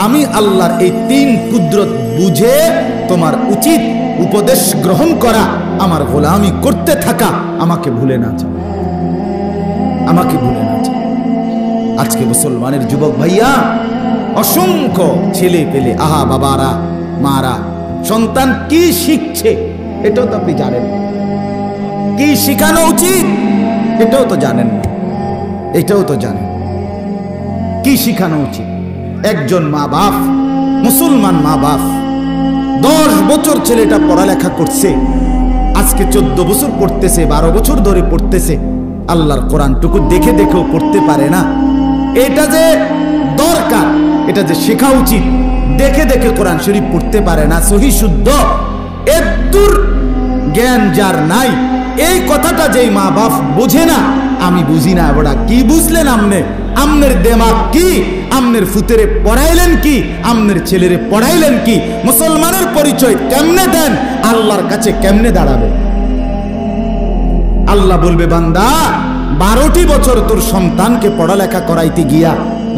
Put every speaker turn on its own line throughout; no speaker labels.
আমি আল্লাহর এই তিন কুদরত বুঝে তোমার উচিত উপদেশ গ্রহণ করা, আমার গোলামি করতে থাকা, আমাকে ভুলে না যাও, আমাকে ভুলে না যাও। আজকে মুসলমানের যুবক ভাইয়া অসংখ্য ছেলে পেলে, আহা বাবারা, মারা, সন্তান কি শিখছে এটাও তো আপনি জানেন, কি শিখানো উচিত এটাও তো জানেন, এটাও তো জানেন কি শিখানো উচিত। একজন মা বাপ, মুসলমান মা বাপ, 10 বছর ছেলেটা পড়ালেখা করছে, আজকে 14 বছর পড়তেছে, 12 বছর ধরে পড়তেছে, আল্লাহর কোরআনটুকু দেখে দেখেও পড়তে পারে না। এটা যে দরকার, এটা যে শেখা উচিত, দেখে দেখে কোরআন শরীফ পড়তে পারে না, সহি শুদ্ধ এদ্দুর জ্ঞান যার নাই, এই কথাটা যেই মা বাপ বোঝে না, আমি বুঝি না, বড়া কি বুঝলেন আমনে, আমনের দেমাগ কি, আমনের ফুতেরে পড়াইলেন কি, আমনের ছেলেরে পড়াইলেন কি, মুসলমানের পরিচয় কেমনে দেন, আল্লাহর কাছে কেমনে দাঁড়াবে? আল্লাহ বলবে, বান্দা 12টি বছর তোর সন্তানকে পড়ালেখা করাইতে গিয়া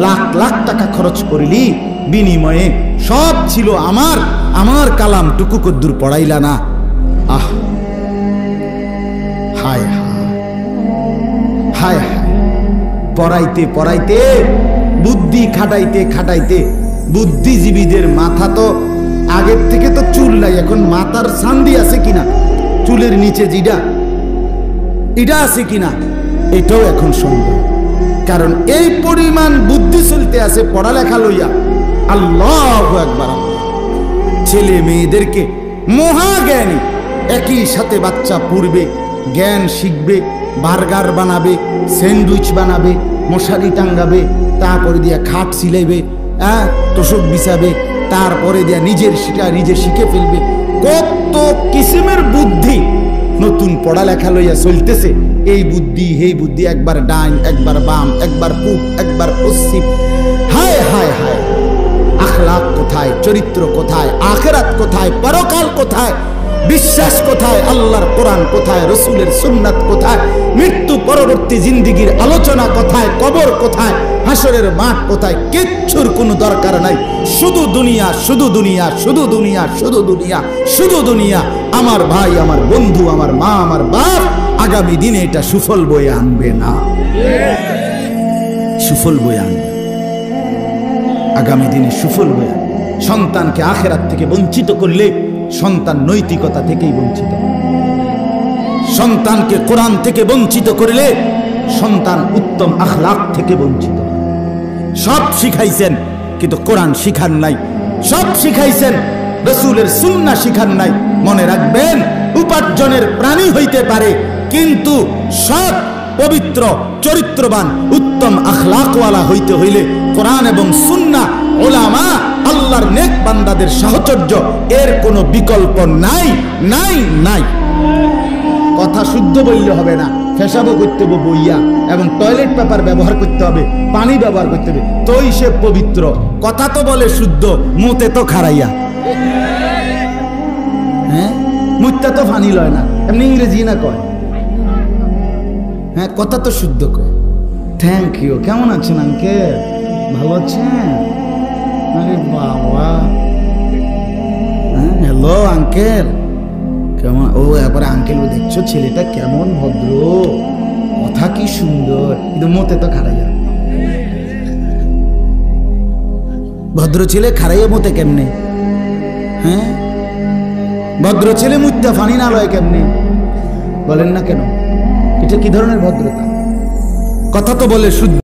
লাখ লাখ টাকা খরচ করিলি, বিনিময়ে সব ছিল আমার, আমার কালাম টুকু কদ্দুর পড়াইলা না। আহ, হায় হায় হায় হায়, পড়াইতে পড়াইতে, বুদ্ধি খাটাইতে খাটাইতে, বুদ্ধিজীবীদের মাথা তো আগের থেকে তো চুল নাই, এখন মাথার সান্দি আছে কিনা, চুলের নিচে জিডা এটা আছে কিনা এটাও এখন সন্দেহ। কারণ এই পরিমাণ বুদ্ধি চলতে আছে পড়ালেখা লইয়া। আল্লাহু আকবার। ছেলে মেয়েদেরকে মহাজ্ঞানী, একই সাথে বাচ্চা পড়বে, জ্ঞান শিখবে, বার্গার বানাবে, স্যান্ডউইচ বানাবে, মশারি টাঙ্গাবে, তারপরে দিয়া খাট সিলাইবে, তোষক বিছাবে, তারপরে দিয়া নিজের সেটা নিজে শিখে ফেলবে। কত কিসিমের বুদ্ধি নতুন পড়ালেখা লইয়া চলতেছে। এই বুদ্ধি এই বুদ্ধি, একবার ডাইন, একবার বাম, একবার পূব, একবার পশ্চিম। হায় হায় হায়, আখলাক কোথায়, চরিত্র কোথায়, আখিরাত কোথায়, পরকাল কোথায়, বিশ্বাস কোথায়, আল্লাহর কোরআন কোথায়, রসুলের সুন্নাত কোথায়, মৃত্যু পরবর্তী জিন্দেগির আলোচনা কোথায়, কবর কোথায়, হাসরের মাঠ কোথায়, কিচ্ছুর কোনো দরকার নাই। শুধু দুনিয়া, শুধু দুনিয়া, শুধু দুনিয়া, শুধু দুনিয়া, শুধু দুনিয়া। আমার ভাই, আমার বন্ধু, আমার মা, আমার বাপ, আগামী দিনে এটা সুফল বয়ে আনবে না, সুফল বয়ে আনবে, আগামী দিনে সুফল বয়ে। সন্তানকে আখিরাত থেকে বঞ্চিত করলে সন্তান নৈতিকতা থেকেই বঞ্চিত, সন্তানকে কোরআন থেকে বঞ্চিত করলে সন্তান উত্তম আখলাক থেকে বঞ্চিত। সব শিখাইছেন কিন্তু কোরআন শিখান নাই, সব শিখাইছেন রসুলের সুন্নাহ শিখান নাই। মনে রাখবেন, উপার্জনের প্রাণী হইতে পারে, কিন্তু সৎ, পবিত্র, চরিত্রবান, উত্তম আখলাকওয়ালা হইতে হইলে কোরআন এবং সুন্নাহ, উলামা, আল্লাহর নেক বান্দাদের সাহচর্য, এর কোনো বিকল্প নাই, নাই, নাই। কথা শুদ্ধ বললে হবে না, ফেসাবও করতে হবে বইয়া, এবং টয়লেট পেপার ব্যবহার করতে হবে, পানি ব্যবহার করতে হবে, তোই সে পবিত্র। কথা তো বলে শুদ্ধ, মুতে তো খারাইয়া, হ্যাঁ, মুতে তো ফানি লয় না, এমনি ইংরেজি না কয়, হ্যাঁ, কথা তো শুদ্ধ কয়। Thank you. কেমন আছেন আঙ্কেল? ভালো আছেন? আরে বাবা, হ্যাঁ, হ্যালো আঙ্কেল, কেমন? ও এবারে আঙ্কেল, ও দেখছো ছেলেটা কেমন ভদ্র, কথা কি সুন্দর, কিন্তু মতে তো খারাইয়া। ভদ্র ছেলে খারাইয়া মতে কেমনে? হ্যাঁ, ভদ্র ছেলে মুত্যা ফানি না লয় কেমনে? বলেন না কেন? এটা কি ধরনের ভদ্রতা? কথা তো বলে শুদ্ধ।